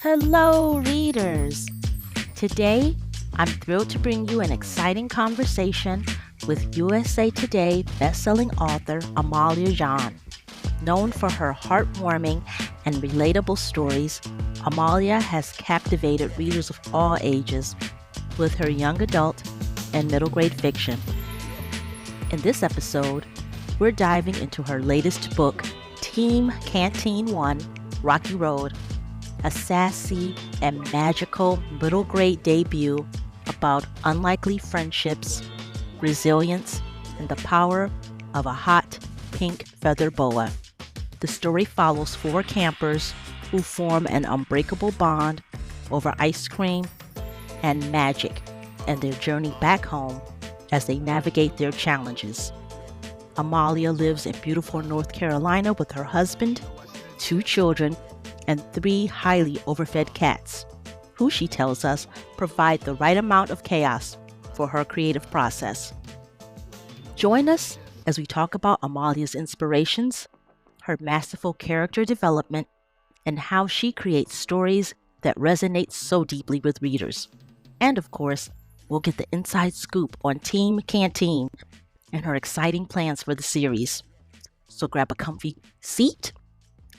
Hello, readers. Today, I'm thrilled to bring you an exciting conversation with USA Today bestselling author Amalie Jahn. Known for her heartwarming and relatable stories, Amalia has captivated readers of all ages with her young adult and middle grade fiction. In this episode, we're diving into her latest book, Team Canteen 1, Rocky Road, a sassy and magical middle grade debut about unlikely friendships, resilience, and the power of a hot pink feather boa. The story follows four campers who form an unbreakable bond over ice cream and magic and their journey back home as they navigate their challenges. Amalia lives in beautiful North Carolina with her husband, two children, and three highly overfed cats, who she tells us provide the right amount of chaos for her creative process. Join us as we talk about Amalia's inspirations, her masterful character development, and how she creates stories that resonate so deeply with readers. And of course, we'll get the inside scoop on Team Canteen and her exciting plans for the series. So grab a comfy seat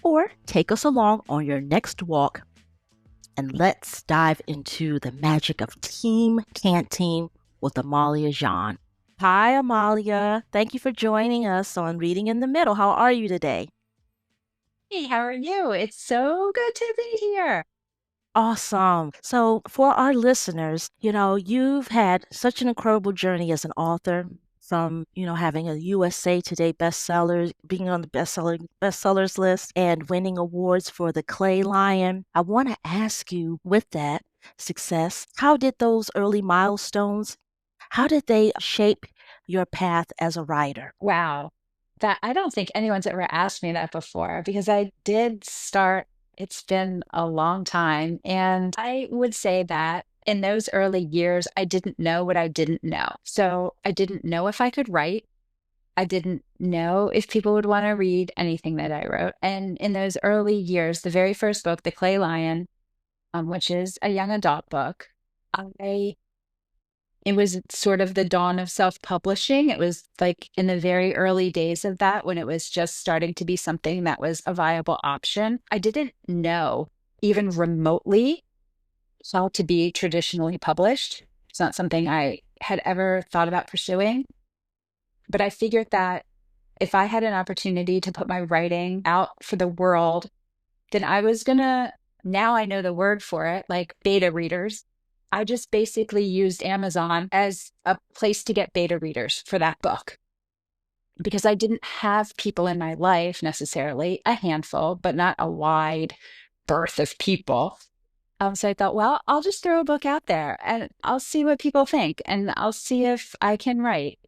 or take us along on your next walk, and let's dive into the magic of Team Canteen with Amalie Jahn. Hi, Amalia. Thank you for joining us on Reading in the Middle. How are you today? Hey, how are you? It's so good to be here. Awesome. So, for our listeners, you've had such an incredible journey as an author from, having a USA Today bestseller, being on the bestsellers list and winning awards for the Clay Lion. I want to ask you, with that success, how did those early milestones, how did they shape your path as a writer? Wow. That I don't think anyone's ever asked me that before because I did start, it's been a long time. And I would say that in those early years, I didn't know what I didn't know. So I didn't know if I could write. I didn't know if people would want to read anything that I wrote. And in those early years, the very first book, The Clay Lion, which is a young adult book, I it was sort of the dawn of self-publishing. It was like in the very early days of that when it was just starting to be something that was a viable option. I didn't know even remotely how to be traditionally published. It's not something I had ever thought about pursuing. But I figured that if I had an opportunity to put my writing out for the world, then I was gonna, now I know the word for it, like beta readers. I just basically used Amazon as a place to get beta readers for that book because I didn't have people in my life necessarily, a handful, but not a wide berth of people. So I thought, well, I'll just throw a book out there and I'll see what people think and I'll see if I can write.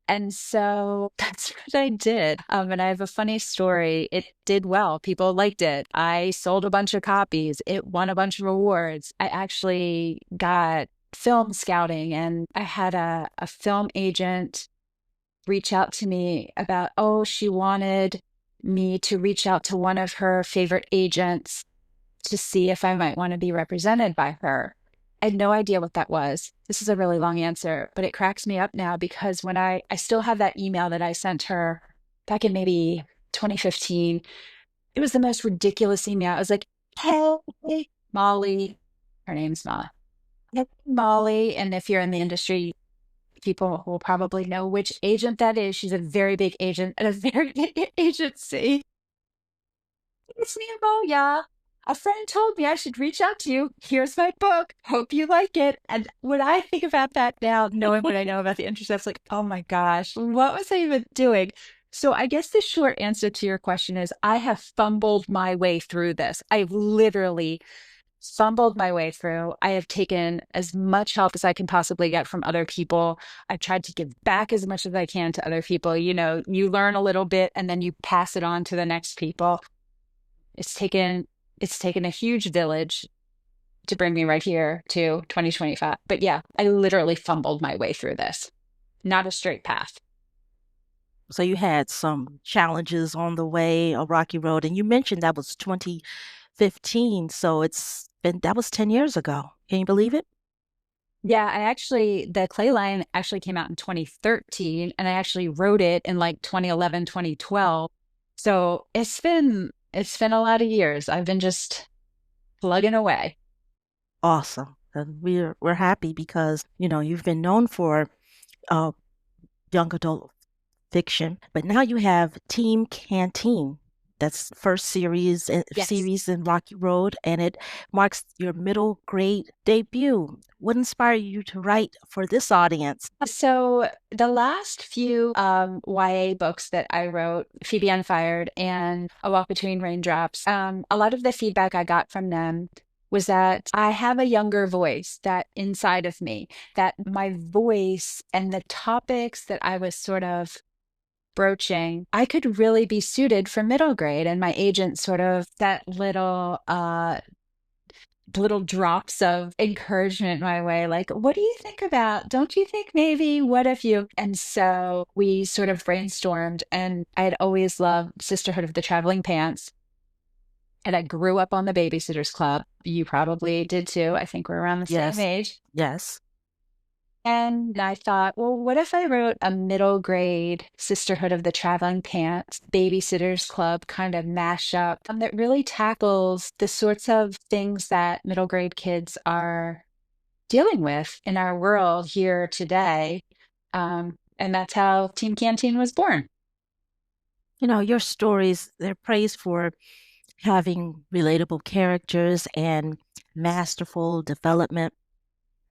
And so that's what I did. And I have a funny story. It did well. People liked it. I sold a bunch of copies. It won a bunch of awards. I actually got film scouting, and I had a film agent reach out to me about, oh, she wanted me to reach out to one of her favorite agents to see if I might want to be represented by her. I had no idea what that was. This is a really long answer, but it cracks me up now because when I still have that email that I sent her back in maybe 2015. It was the most ridiculous email. I was like, hey, Molly, her name's Molly. Hey, Molly. And if you're in the industry, people will probably know which agent that is. She's a very big agent at a very big agency. It's Nemo, yeah. A friend told me I should reach out to you. Here's my book. Hope you like it. And when I think about that now, knowing what I know about the industry, it's like, oh my gosh, what was I even doing? So I guess the short answer to your question is I have fumbled my way through this. I've literally fumbled my way through. I have taken as much help as I can possibly get from other people. I've tried to give back as much as I can to other people. You know, you learn a little bit and then you pass it on to the next people. It's taken it's taken a huge village to bring me right here to 2025. But yeah, I literally fumbled my way through this. Not a straight path. So you had some challenges on the way, a rocky road, and you mentioned that was 15. So that was 10 years ago. Can you believe it? Yeah, the Clay Line actually came out in 2013, and I actually wrote it in like 2011, 2012. So it's been a lot of years. I've been just plugging away. Awesome. And we're happy because, you've been known for uh, young adult fiction, but now you have Team Canteen. That's first Yes. series in Rocky Road, and it marks your middle grade debut. What inspired you to write for this audience? So the last few YA books that I wrote, Phoebe Unfired and A Walk Between Raindrops, a lot of the feedback I got from them was that I have a younger voice that inside of me, that my voice and the topics that I was sort of broaching, I could really be suited for middle grade. And my agent sort of that little drops of encouragement my way, like, what do you think about? Don't you think maybe? What if you? And so we sort of brainstormed, and I had always loved Sisterhood of the Traveling Pants. And I grew up on the Babysitters Club. You probably did too. I think we're around the same Yes, age. yes. And I thought, well, what if I wrote a middle grade Sisterhood of the Traveling Pants, Babysitters Club kind of mashup that really tackles the sorts of things that middle grade kids are dealing with in our world here today. And that's how Team Canteen was born. Your stories, they're praised for having relatable characters and masterful development.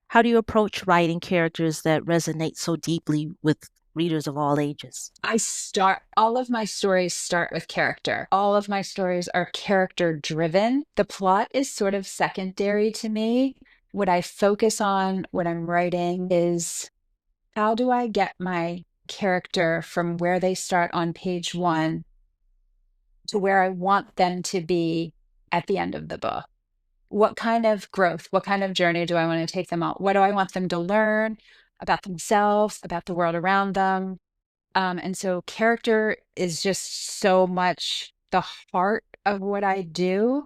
How do you approach writing characters that resonate so deeply with readers of all ages? All of my stories start with character. All of my stories are character driven. The plot is sort of secondary to me. What I focus on when I'm writing is how do I get my character from where they start on page one to where I want them to be at the end of the book? What kind of growth, what kind of journey do I want to take them on? What do I want them to learn about themselves, about the world around them? And so character is just so much the heart of what I do.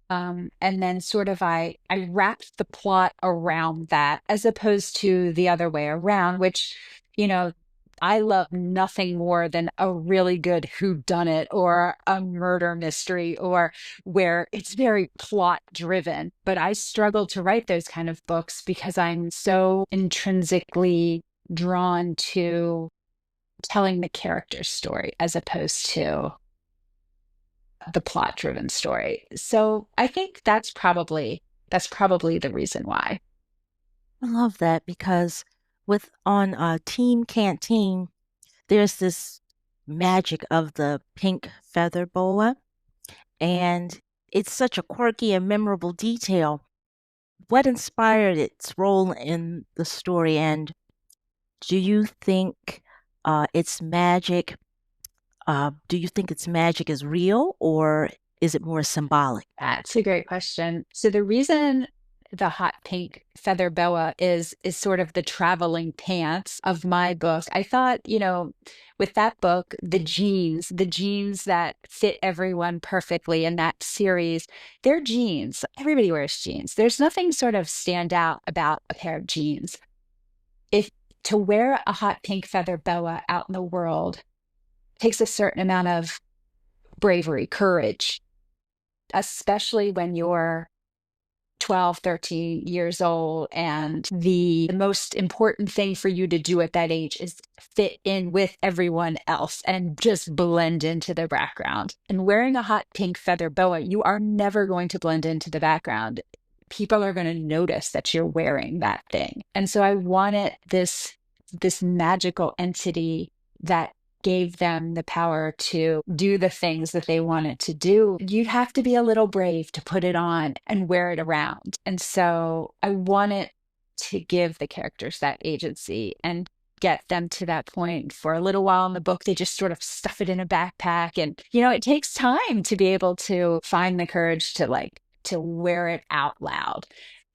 And then sort of I wrapped the plot around that as opposed to the other way around, which, you know, I love nothing more than a really good whodunit or a murder mystery or where it's very plot driven. But I struggle to write those kind of books because I'm so intrinsically drawn to telling the character's story as opposed to the plot driven story. So I think that's probably the reason why. I love that because with on Team Canteen, there's this magic of the pink feather boa, and it's such a quirky and memorable detail. What inspired its role in the story, and do you think its magic? Do you think its magic is real, or is it more symbolic? That's a great question. So the reason the hot pink feather boa is sort of the traveling pants of my book. I thought, with that book, the jeans that fit everyone perfectly in that series, they're jeans. Everybody wears jeans. There's nothing sort of stand out about a pair of jeans. If to wear a hot pink feather boa out in the world takes a certain amount of bravery, courage, especially when you're 12, 13 years old. And the most important thing for you to do at that age is fit in with everyone else and just blend into the background. And wearing a hot pink feather boa, you are never going to blend into the background. People are going to notice that you're wearing that thing. And so I wanted this magical entity that gave them the power to do the things that they wanted to do. You'd have to be a little brave to put it on and wear it around. And so I wanted to give the characters that agency and get them to that point. For a little while in the book, they just sort of stuff it in a backpack. And, it takes time to be able to find the courage to wear it out loud.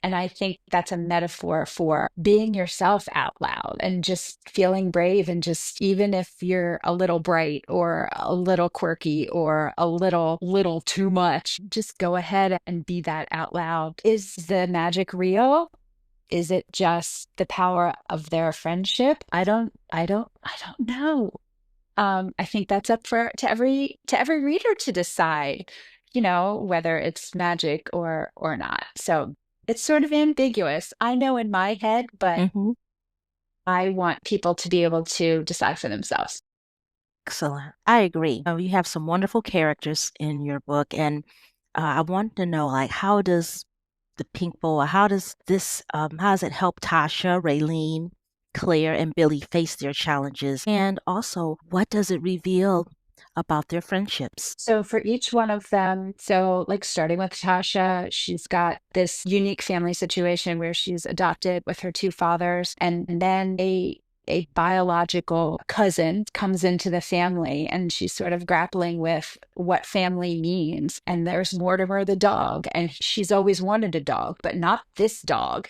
And I think that's a metaphor for being yourself out loud and just feeling brave. And just, even if you're a little bright or a little quirky or a little too much, just go ahead and be that out loud. Is the magic real? Is it just the power of their friendship? I don't know. I think that's up for to every reader to decide, whether it's magic or not. So it's sort of ambiguous. I know in my head, but Hmm. I want people to be able to decide for themselves. Excellent. I agree. You have some wonderful characters in your book, and I want to know, like, how does the Pink Boa, how does it help Tasha, Raylene, Claire, and Billy face their challenges? And also, what does it reveal about their friendships? So for each one of them, so like starting with Tasha, she's got this unique family situation where she's adopted with her two fathers, and then a biological cousin comes into the family, and she's sort of grappling with what family means. And there's Mortimer the dog, and she's always wanted a dog, but not this dog.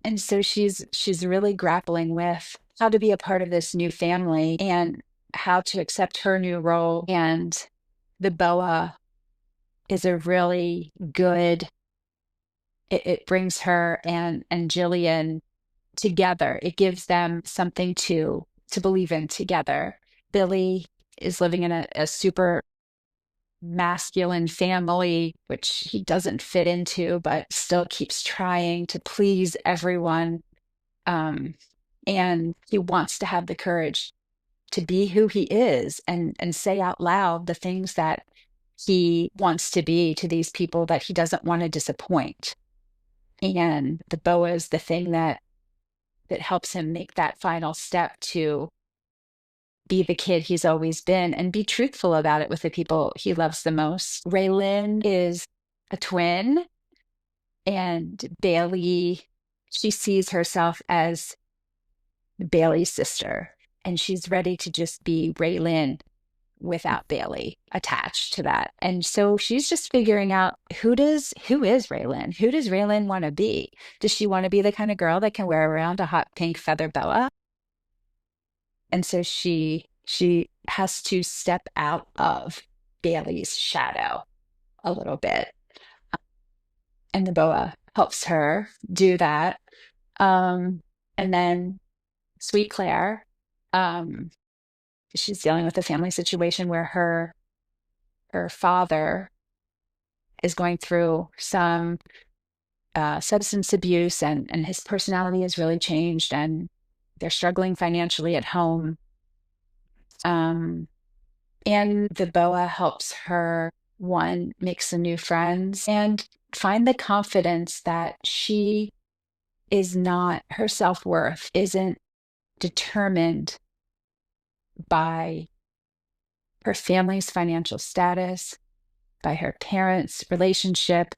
And so she's really grappling with how to be a part of this new family and how to accept her new role. And the boa is a really good, it brings her and Jillian together. It gives them something to believe in together. Billy is living in a super masculine family, which he doesn't fit into, but still keeps trying to please everyone. Um, and he wants to have the courage to be who he is and say out loud the things that he wants to be to these people that he doesn't want to disappoint. And the boa is the thing that helps him make that final step to be the kid he's always been and be truthful about it with the people he loves the most. Raylan is a twin, and Bailey, she sees herself as Bailey's sister, and she's ready to just be Raylan without Bailey attached to that. And so she's just figuring out who is Raylan? Who does Raylan want to be? Does she want to be the kind of girl that can wear around a hot pink feather boa? And so she has to step out of Bailey's shadow a little bit. And the boa helps her do that. Um, and then Sweet Claire, um, she's dealing with a family situation where her father is going through some substance abuse, and his personality has really changed, and they're struggling financially at home. Um, and the boa helps her, one, make some new friends and find the confidence that she is not, her self-worth isn't determined by her family's financial status, by her parents' relationship,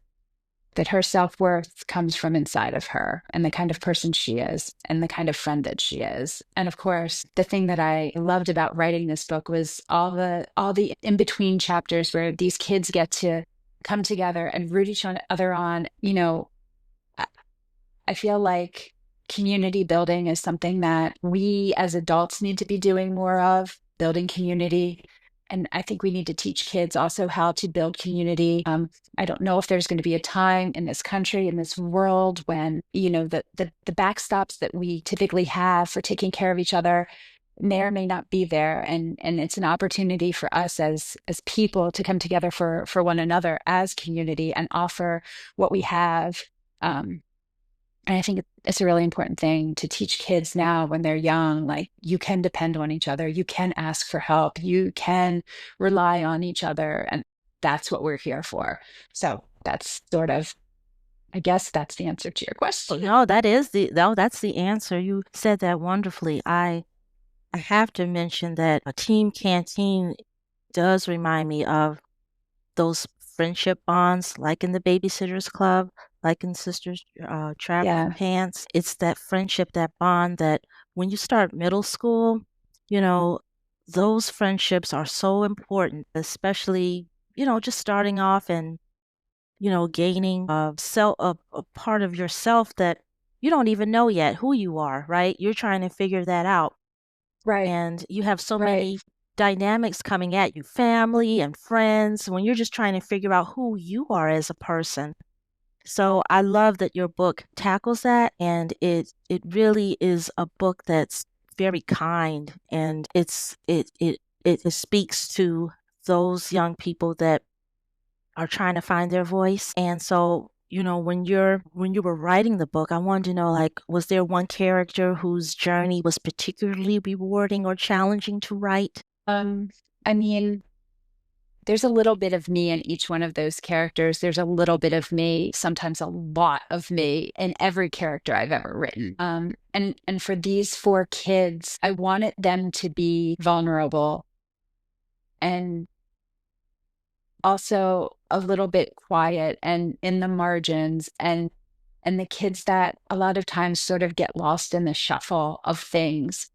that her self-worth comes from inside of her and the kind of person she is and the kind of friend that she is. And of course, the thing that I loved about writing this book was all the in-between chapters where these kids get to come together and root each other on. I I feel like community building is something that we as adults need to be doing more of, building community. And I think we need to teach kids also how to build community. I don't know if there's going to be a time in this country, in this world, when, the backstops that we typically have for taking care of each other may or may not be there. And it's an opportunity for us as people to come together for one another as community and offer what we have. And I think it's a really important thing to teach kids now when they're young. Like, you can depend on each other, you can ask for help, you can rely on each other. And that's what we're here for. So that's sort of, I guess that's the answer to your question. No, that's the answer. You said that wonderfully. I have to mention that a Team Canteen does remind me of those friendship bonds, like in the Babysitters Club, like in Sisters Trap Yeah. Pants. It's that friendship, that bond that when you start middle school, you know, those friendships are so important, especially, just starting off and gaining a part of yourself that you don't even know yet who you are, right? You're trying to figure that out. Right. And you have so Right. many dynamics coming at you, family and friends, when you're just trying to figure out who you are as a person. So I love that your book tackles that, and it really is a book that's very kind, and it speaks to those young people that are trying to find their voice. And so, when you were writing the book, I wanted to know, like, was there one character whose journey was particularly rewarding or challenging to write? Um, I mean, there's a little bit of me in each one of those characters. There's a little bit of me, sometimes a lot of me in every character I've ever written. And for these four kids, I wanted them to be vulnerable and also a little bit quiet and in the margins, and the kids that a lot of times sort of get lost in the shuffle of things,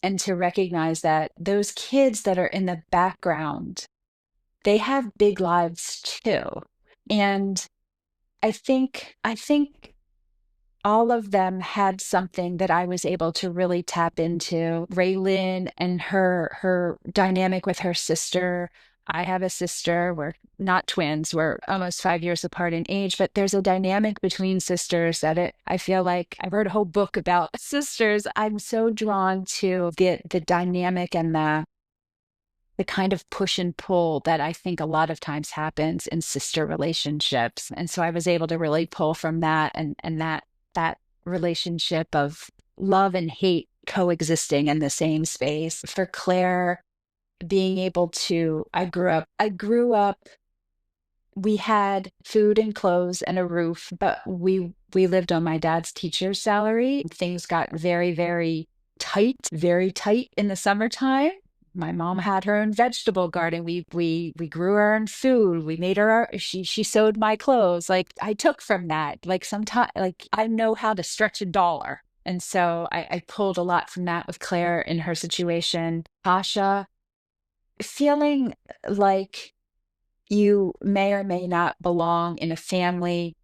and to recognize that those kids that are in the background, they have big lives too. And I think all of them had something that I was able to really tap into. Raylin and her dynamic with her sister. I have a sister. We're not twins. We're almost 5 years apart in age, but there's a dynamic between sisters that I feel like I wrote a whole book about sisters. I'm so drawn to the dynamic and the kind of push and pull that I think a lot of times happens in sister relationships. And so I was able to really pull from that, and that relationship of love and hate coexisting in the same space. For Claire, being able to I grew up, we had food and clothes and a roof, but we lived on my dad's teacher's salary. Things got very, very tight in the summertime. My mom had her own vegetable garden. We grew our own food. We made she sewed my clothes. Like, I took from that. Like, sometimes, like, I know how to stretch a dollar. And so I pulled a lot from that with Claire in her situation. Tasha, feeling like you may or may not belong in a family,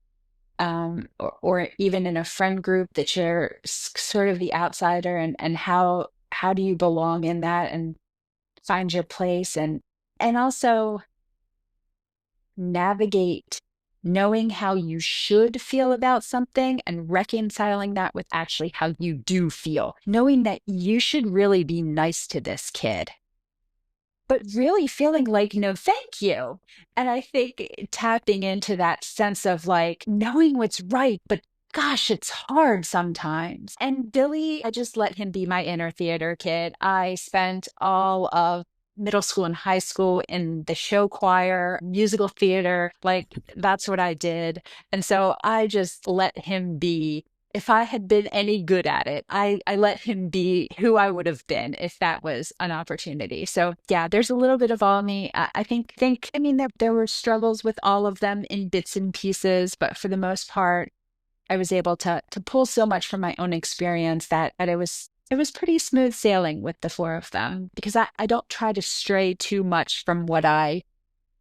or even in a friend group, that you're sort of the outsider, and how do you belong in that and find your place, and also navigate knowing how you should feel about something and reconciling that with actually how you do feel, knowing that you should really be nice to this kid, but really feeling like, no, thank you. And I think tapping into that sense of like knowing what's right, but gosh, it's hard sometimes. And Billy, I just let him be my inner theater kid. I spent all of middle school and high school in the show choir, musical theater. Like, that's what I did. And so I just let him be. If I had been any good at it, I let him be who I would have been if that was an opportunity. So yeah, there's a little bit of all me. I mean, there were struggles with all of them in bits and pieces, but for the most part, I was able to pull so much from my own experience that it was pretty smooth sailing with the four of them, because I don't try to stray too much from what I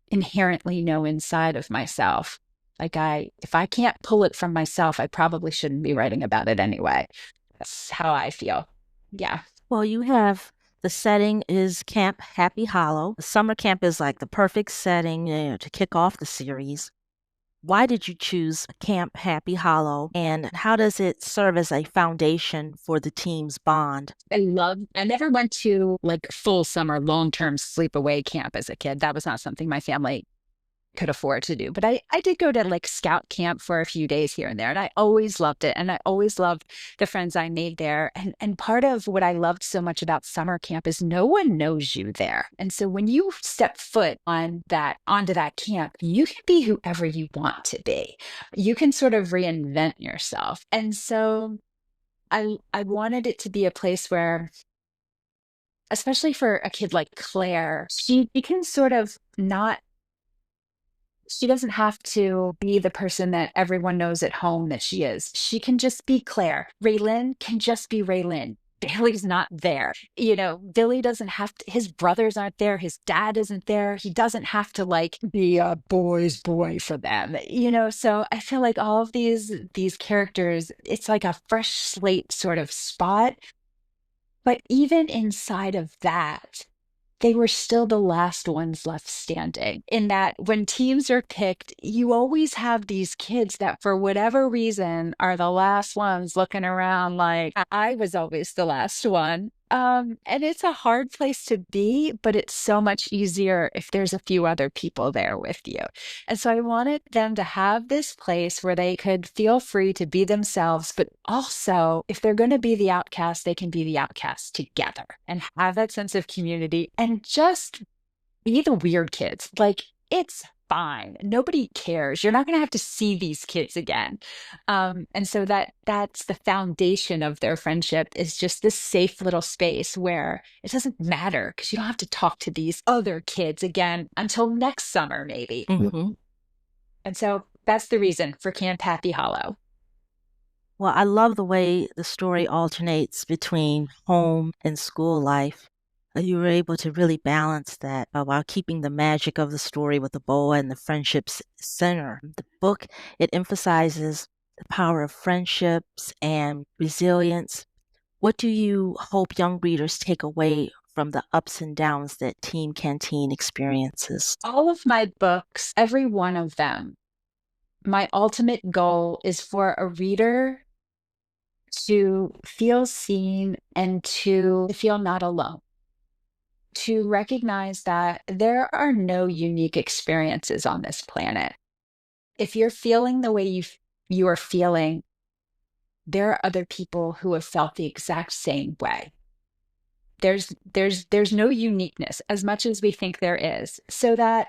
inherently know inside of myself. Like, if I can't pull it from myself, I probably shouldn't be writing about it anyway. That's how I feel. Yeah. Well, you have the setting is Camp Happy Hollow. Summer camp is like the perfect setting, to kick off the series. Why did you choose Camp Happy Hollow, and how does it serve as a foundation for the team's bond? I never went to like full summer long-term sleepaway camp as a kid. That was not something my family could afford to do. But I did go to like scout camp for a few days here and there, and I always loved it. And I always loved the friends I made there. And part of what I loved so much about summer camp is no one knows you there. And so when you step foot onto that camp, you can be whoever you want to be. You can sort of reinvent yourself. And so I wanted it to be a place where, especially for a kid like Claire, she can sort of not she doesn't have to be the person that everyone knows at home that she is. She can just be Claire. Raylin can just be Raylin. Bailey's not there. Billy doesn't have to, his brothers aren't there, his dad isn't there. He doesn't have to like be a boy's boy for them. So I feel like all of these characters, it's like a fresh slate sort of spot. But even inside of that, they were still the last ones left standing. In that, when teams are picked, you always have these kids that, for whatever reason, are the last ones looking around like, I was always the last one. And it's a hard place to be, but it's so much easier if there's a few other people there with you. And so I wanted them to have this place where they could feel free to be themselves, but also, if they're going to be the outcast, they can be the outcast together and have that sense of community and just be the weird kids. Like, it's fine. Nobody cares. You're not going to have to see these kids again. And so that's the foundation of their friendship, is just this safe little space where it doesn't matter because you don't have to talk to these other kids again until next summer, maybe. Mm-hmm. And so that's the reason for Camp Happy Hollow. Well, I love the way the story alternates between home and school life. You were able to really balance that while keeping the magic of the story with the boa and the friendships center. The book, it emphasizes the power of friendships and resilience. What do you hope young readers take away from the ups and downs that Team Canteen experiences? All of my books, every one of them, my ultimate goal is for a reader to feel seen and to feel not alone, to recognize that there are no unique experiences on this planet. If you're feeling the way you are feeling, there are other people who have felt the exact same way. There's no uniqueness as much as we think there is. So that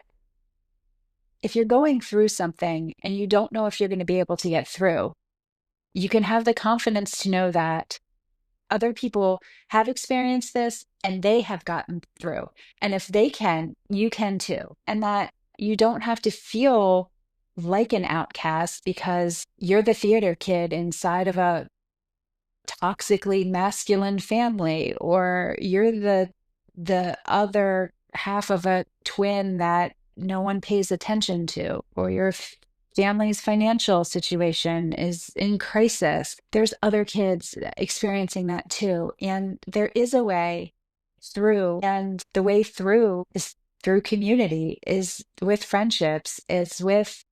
if you're going through something and you don't know if you're going to be able to get through, you can have the confidence to know that other people have experienced this and they have gotten through. And if they can, you can too. And that you don't have to feel like an outcast because you're the theater kid inside of a toxically masculine family, or you're the other half of a twin that no one pays attention to, or your family's financial situation is in crisis. There's other kids experiencing that too. And there is a way through, and the way through is through community, is with friendships, is with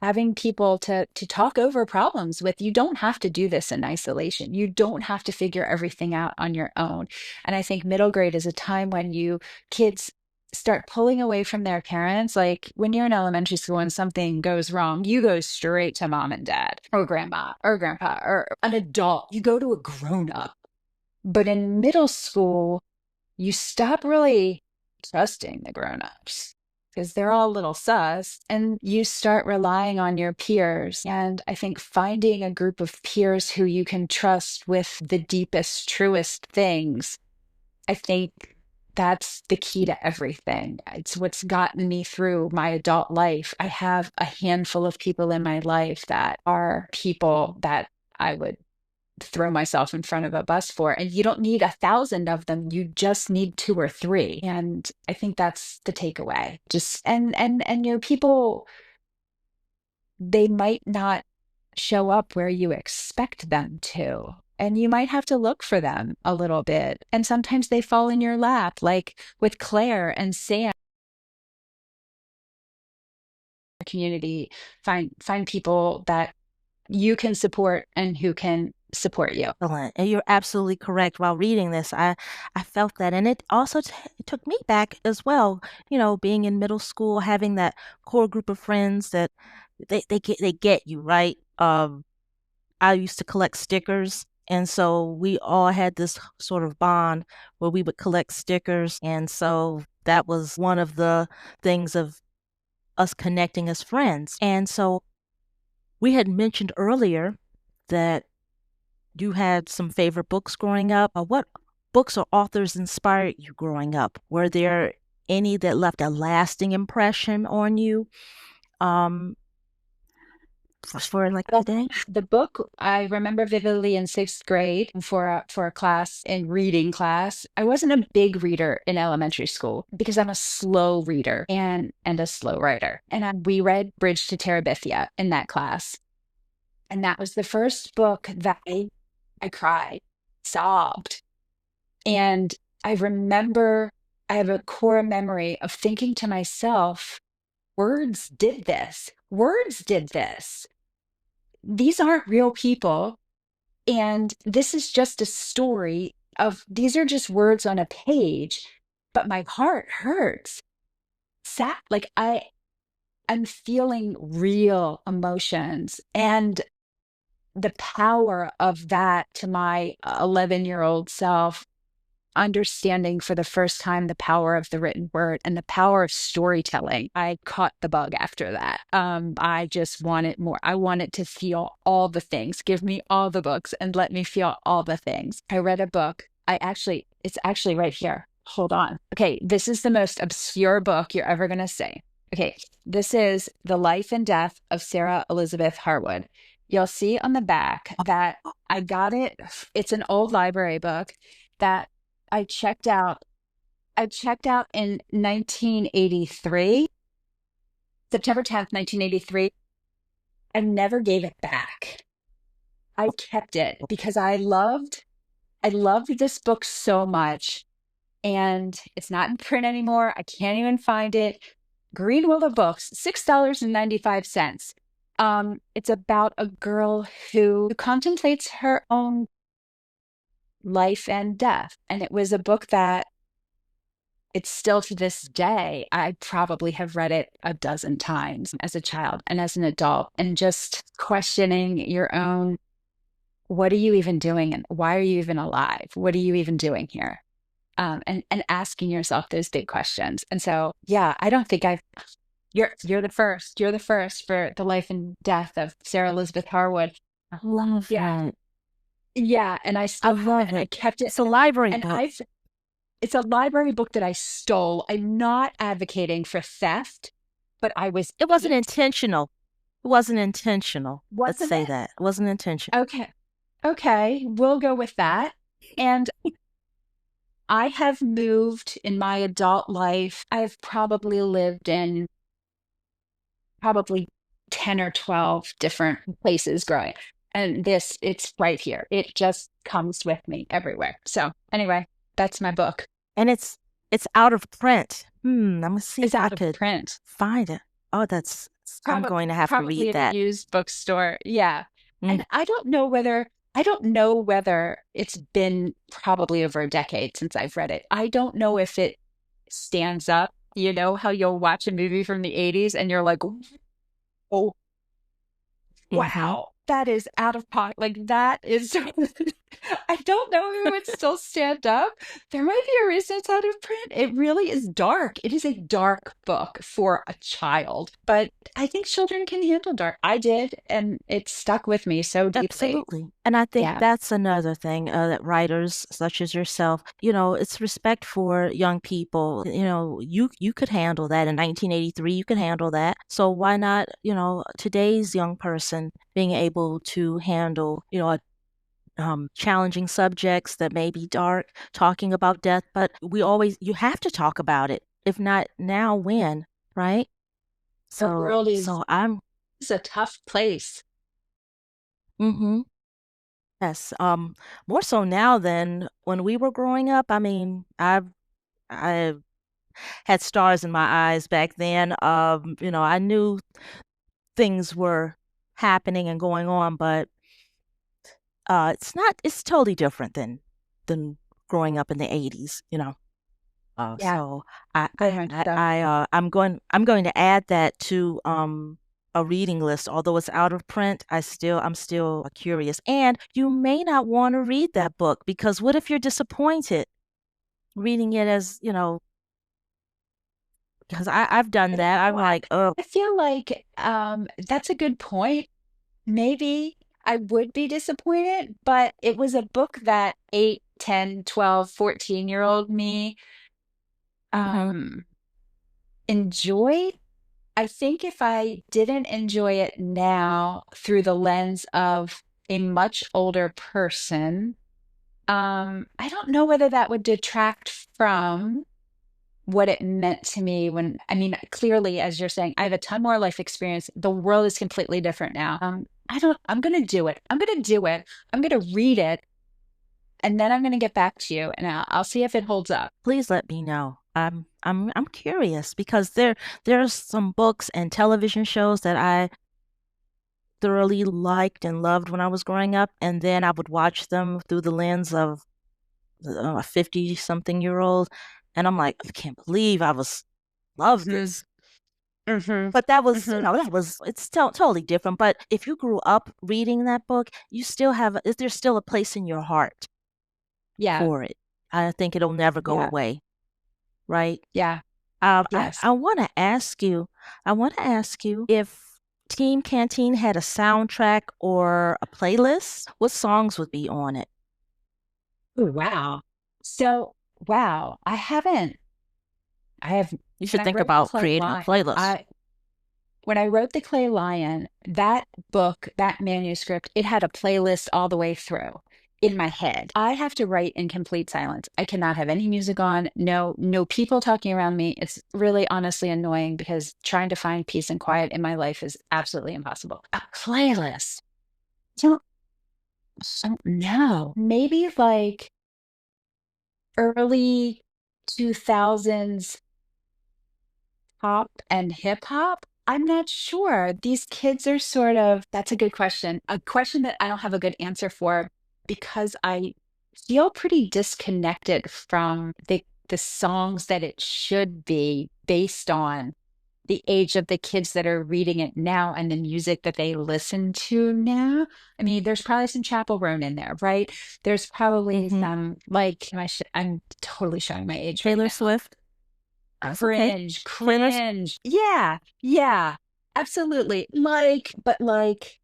having people to talk over problems with. You don't have to do this in isolation. You don't have to figure everything out on your own. And I think middle grade is a time when kids start pulling away from their parents. Like when you're in elementary school and something goes wrong, you go straight to mom and dad or grandma or grandpa or an adult. You go to a grown up. But in middle school, you stop really trusting the grown-ups because they're all a little sus, and you start relying on your peers. And I think finding a group of peers who you can trust with the deepest, truest things, I think that's the key to everything. It's what's gotten me through my adult life. I have a handful of people in my life that are people that I would throw myself in front of a bus for. And you don't need 1,000 of them. You just need 2 or 3. And I think that's the takeaway. Just and people, they might not show up where you expect them to. And you might have to look for them a little bit. And sometimes they fall in your lap, like with Claire and Sam. Community, find people that you can support and who can support you. Excellent. And you're absolutely correct. While reading this, I felt that. And it also took me back as well, being in middle school, having that core group of friends that they get you, right? I used to collect stickers. And so we all had this sort of bond where we would collect stickers. And so that was one of the things of us connecting as friends. And so we had mentioned earlier that you had some favorite books growing up. What books or authors inspired you growing up? Were there any that left a lasting impression on you? for like Well, today? the book I remember vividly in sixth grade for a class in reading class. I wasn't a big reader in elementary school because I'm a slow reader and a slow writer. And we read Bridge to Terabithia in that class, and that was the first book that I cried, sobbed, and I remember I have a core memory of thinking to myself, "Words did this. Words did this. These aren't real people. And this is just a story of these are just words on a page, but my heart hurts. Like I'm feeling real emotions and the power of that to my 11-year-old self, understanding for the first time the power of the written word and the power of storytelling. I caught the bug after that. I just wanted more. I wanted to feel all the things. Give me all the books and let me feel all the things. I read a book. It's actually right here. Hold on. Okay, this is the most obscure book you're ever going to see. Okay, this is The Life and Death of Sarah Elizabeth Harwood. You'll see on the back that I got it. It's an old library book that I checked out. I checked out in 1983, September 10th, 1983. I never gave it back. I kept it because I loved this book so much. And it's not in print anymore. I can't even find it. Green Willow Books, $6.95. It's about a girl who contemplates her own life and death. And it was a book that it's still to this day, I probably have read it a dozen times as a child and as an adult, and just questioning your own, what are you even doing? And why are you even alive? What are you even doing here? And asking yourself those big questions. And so, yeah, I don't think you're the first. You're the first for The Life and Death of Sarah Elizabeth Harwood. I love Yeah. that. Yeah. And I I still have it love and I it. kept it. It's a library And book. it's a library book that I stole. I'm not advocating for theft, but I was It wasn't eight, intentional. It wasn't intentional. Let's wasn't say it? that. It wasn't intentional. Okay. Okay. We'll go with that. And I have moved in my adult life. I've probably lived in probably 10 or 12 different places growing. And it's right here. It just comes with me everywhere. So, anyway, that's my book. And it's out of print. I'm gonna see It's if I out of could print. find it. Oh, I'm going to have to Probably read at a that. used bookstore. Yeah. Mm, And I don't know whether it's been probably over a decade since I've read it. I don't know if it stands up. You know how you'll watch a movie from the 80s and you're like, oh, mm-hmm. wow, that is out of pocket. Like that is I don't know if it would still stand up. There might be a reason it's out of print. It really is dark. It is a dark book for a child, but I think children can handle dark. I did, and it stuck with me so deeply. Absolutely. And I think Yeah. that's another thing that writers such as yourself, it's respect for young people. You could handle that in 1983, you could handle that. So why not, today's young person being able to handle, challenging subjects that may be dark, talking about death, but you have to talk about it. If not now, when, right? The So, world so I'm, is a tough place. mm-hmm. Yes, more so now than when we were growing up. I mean, I had stars in my eyes back then. I knew things were happening and going on, but it's totally different than growing up in the 80s. Yeah, So I very much so. I'm going to add that to a reading list. Although it's out of print, I'm still curious. And you may not want to read that book because what if you're disappointed reading it as, because I've done that. I'm Well, like, oh, I feel like that's a good point. Maybe I would be disappointed, but it was a book that 8, 10, 12, 14-year-old me mhm, um enjoyed. I think if I didn't enjoy it now through the lens of a much older person, I don't know whether that would detract from what it meant to me when, I mean, clearly, as you're saying, I have a ton more life experience. The world is completely different now. I'm going to do it. I'm going to do it. I'm going to read it. And then I'm going to get back to you and I'll see if it holds up. Please let me know. I'm curious because there's some books and television shows that I thoroughly liked and loved when I was growing up, and then I would watch them through the lens of a 50 something year old, and I'm like, I can't believe I was loved Hmm. this. Hmm. But that was, Hmm. that was, it's totally different. But if you grew up reading that book, you still have, there's still a place in your heart Yeah. for it. I think it'll never go Yeah. away, right? Yeah. I, Yes. I want to ask you, if Team Canteen had a soundtrack or a playlist, what songs would be on it? Ooh, wow. So, wow, I have, You when should I think wrote about Clay creating a Lion, playlist. I, when I wrote the Clay Lion, that book, that manuscript, it had a playlist all the way through in my head. I have to write in complete silence. I cannot have any music on, no people talking around me. It's really honestly annoying because trying to find peace and quiet in my life is absolutely impossible. A playlist. Don't, don't know. Maybe like early 2000s pop and hip hop? I'm not sure. These kids are sort of, that's a good question. A question that I don't have a good answer for because I feel pretty disconnected from the songs that it should be based on the age of the kids that are reading it now and the music that they listen to now. I mean, there's probably some Chapel Roan in there, right? There's probably Mm-hmm. some like I'm totally showing my age right Taylor now. Swift. That's okay. Cringe, Taylor's. cringe. Yeah, yeah, absolutely. But like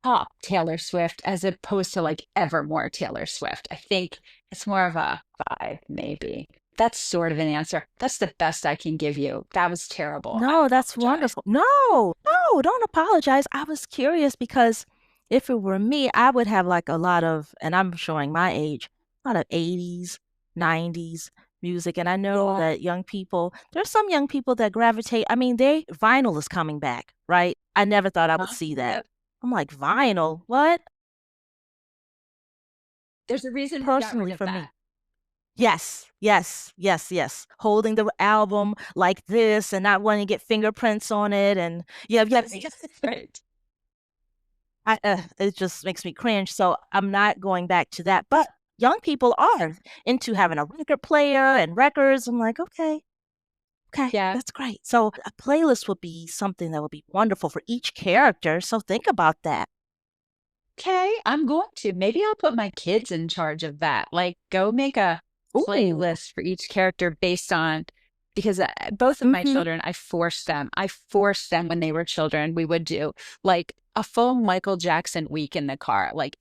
pop Taylor Swift as opposed to like Evermore Taylor Swift. I think it's more of a vibe, maybe. That's sort of an answer. That's the best I can give you. That was terrible. I No, that's apologize. wonderful. No, no, don't apologize. I was curious because if it were me, I would have like a lot of, and I'm showing my age, a lot of 80s, 90s music. And I know Yeah. that there's some young people that gravitate. I mean, vinyl is coming back, right? I never thought I would Huh? see that. Yep. I'm like, vinyl? What? There's a reason we got rid Personally, of for me. that. Yes, yes, yes, yes. Holding the album like this and not wanting to get fingerprints on it. And yeah, yeah, Right. it just makes me cringe. So I'm not going back to that. But young people are into having a record player and records. I'm like, okay, okay, Yeah. that's great. So a playlist would be something that would be wonderful for each character. So think about that. Okay, I'm going to. Maybe I'll put my kids in charge of that. Like, go make a Ooh. playlist for each character based on, because both of my Mm-hmm. children, I forced them when they were children, we would do like a full Michael Jackson week in the car. Like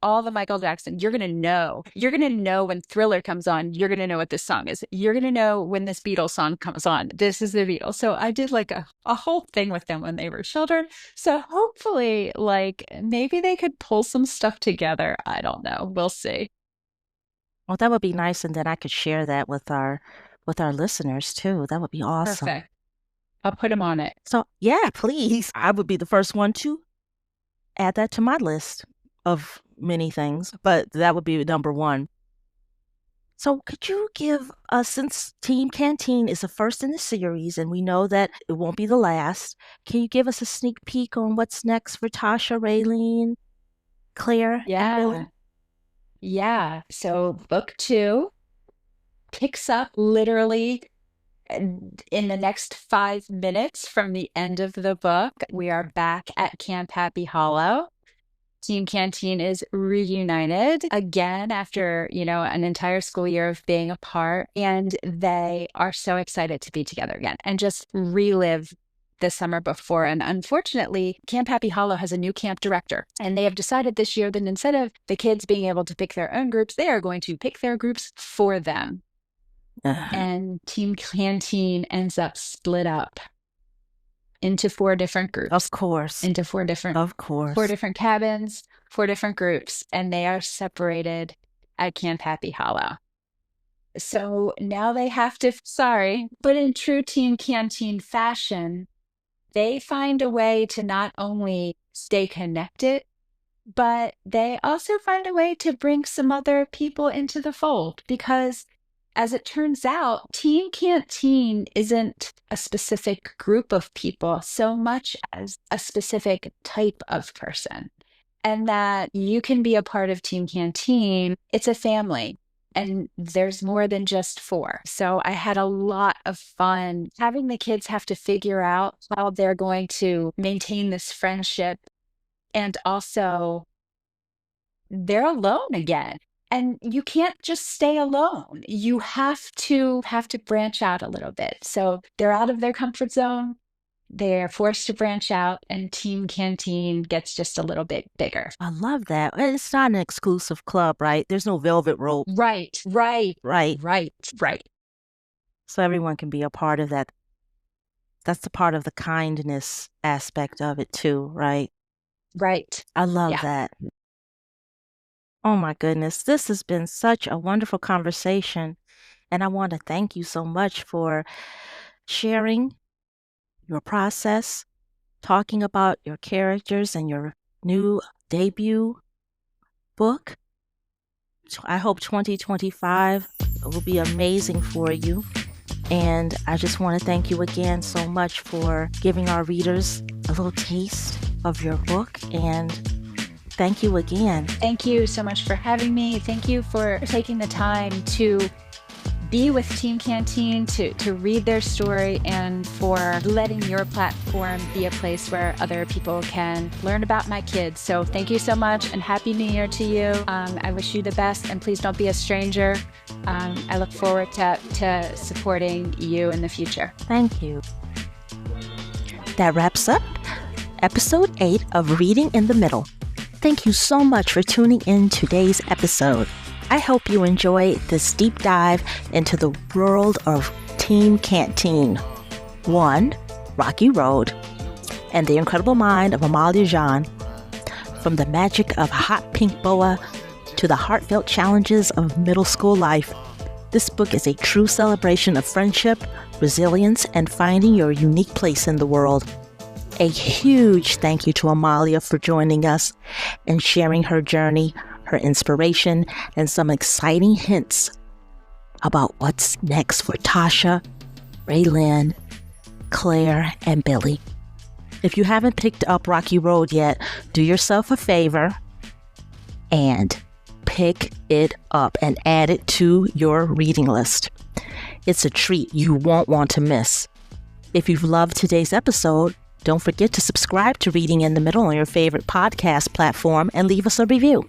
all the Michael Jackson, you're going to know when Thriller comes on, you're going to know what this song is. You're going to know when this Beatles song comes on. This is the Beatles. So I did like a whole thing with them when they were children. So hopefully, like maybe they could pull some stuff together. I don't know. We'll see. Well, that would be nice, and then I could share that with our listeners too. That would be awesome. Perfect. I'll put them on it. So yeah, please. I would be the first one to add that to my list of many things, but that would be number one. So, could you give us, since Team Canteen is the first in the series and we know that it won't be the last, can you give us a sneak peek on what's next for Tasha, Raylene, Claire, and Yeah. Billy? Yeah. So book two picks up literally in the next 5 minutes from the end of the book. We are back at Camp Happy Hollow. Team Canteen is reunited again after, an entire school year of being apart. And they are so excited to be together again and just relive the summer before. And unfortunately, Camp Happy Hollow has a new camp director. And they have decided this year that instead of the kids being able to pick their own groups, they are going to pick their groups for them. Uh, And Team Canteen ends up split up. into 4 different groups. Of course. Into Of 4 course. different cabins, 4 different groups, and they are separated at Camp Happy Hollow. So now they have to, sorry, but in true Team Canteen fashion, they find a way to not only stay connected, but they also find a way to bring some other people into the fold because, as it turns out, Team Canteen isn't a specific group of people so much as a specific type of person. And that you can be a part of Team Canteen. It's a family. And there's more than just 4. So I had a lot of fun having the kids have to figure out how they're going to maintain this friendship. And also, they're alone again. And you can't just stay alone. You have to branch out a little bit. So they're out of their comfort zone. They're forced to branch out, and Team Canteen gets just a little bit bigger. I love that. It's not an exclusive club, right? There's no velvet rope. Right. So everyone can be a part of that. That's the part of the kindness aspect of it too, right? Right. I love that. Oh my goodness. This has been such a wonderful conversation. And I want to thank you so much for sharing your process, talking about your characters and your new debut book. I hope 2025 will be amazing for you. And I just want to thank you again so much for giving our readers a little taste of your book. And thank you again. Thank you so much for having me. Thank you for taking the time to be with Team Canteen, to read their story, and for letting your platform be a place where other people can learn about my kids. So thank you so much, and Happy New Year to you. I wish you the best, and please don't be a stranger. I look forward to supporting you in the future. Thank you. That wraps up episode 8 of Reading in the Middle. Thank you so much for tuning in today's episode. I hope you enjoy this deep dive into the world of Team Canteen, 1, Rocky Road, and the incredible mind of Amalie Jahn. From the magic of a hot pink boa to the heartfelt challenges of middle school life, this book is a true celebration of friendship, resilience, and finding your unique place in the world. A huge thank you to Amalie for joining us and sharing her journey, her inspiration, and some exciting hints about what's next for Tasha, Raylynn, Claire, and Billy. If you haven't picked up Rocky Road yet, do yourself a favor and pick it up and add it to your reading list. It's a treat you won't want to miss. If you've loved today's episode, don't forget to subscribe to Reading in the Middle on your favorite podcast platform and leave us a review.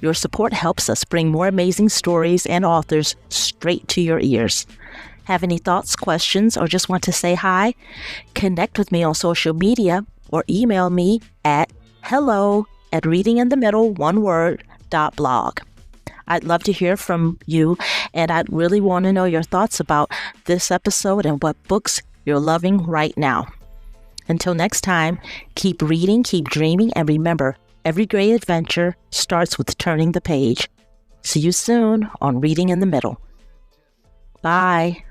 Your support helps us bring more amazing stories and authors straight to your ears. Have any thoughts, questions, or just want to say hi? Connect with me on social media or email me at hello@readinginthemiddle.blog. I'd love to hear from you, and I'd really want to know your thoughts about this episode and what books you're loving right now. Until next time, keep reading, keep dreaming, and remember, every great adventure starts with turning the page. See you soon on Reading in the Middle. Bye.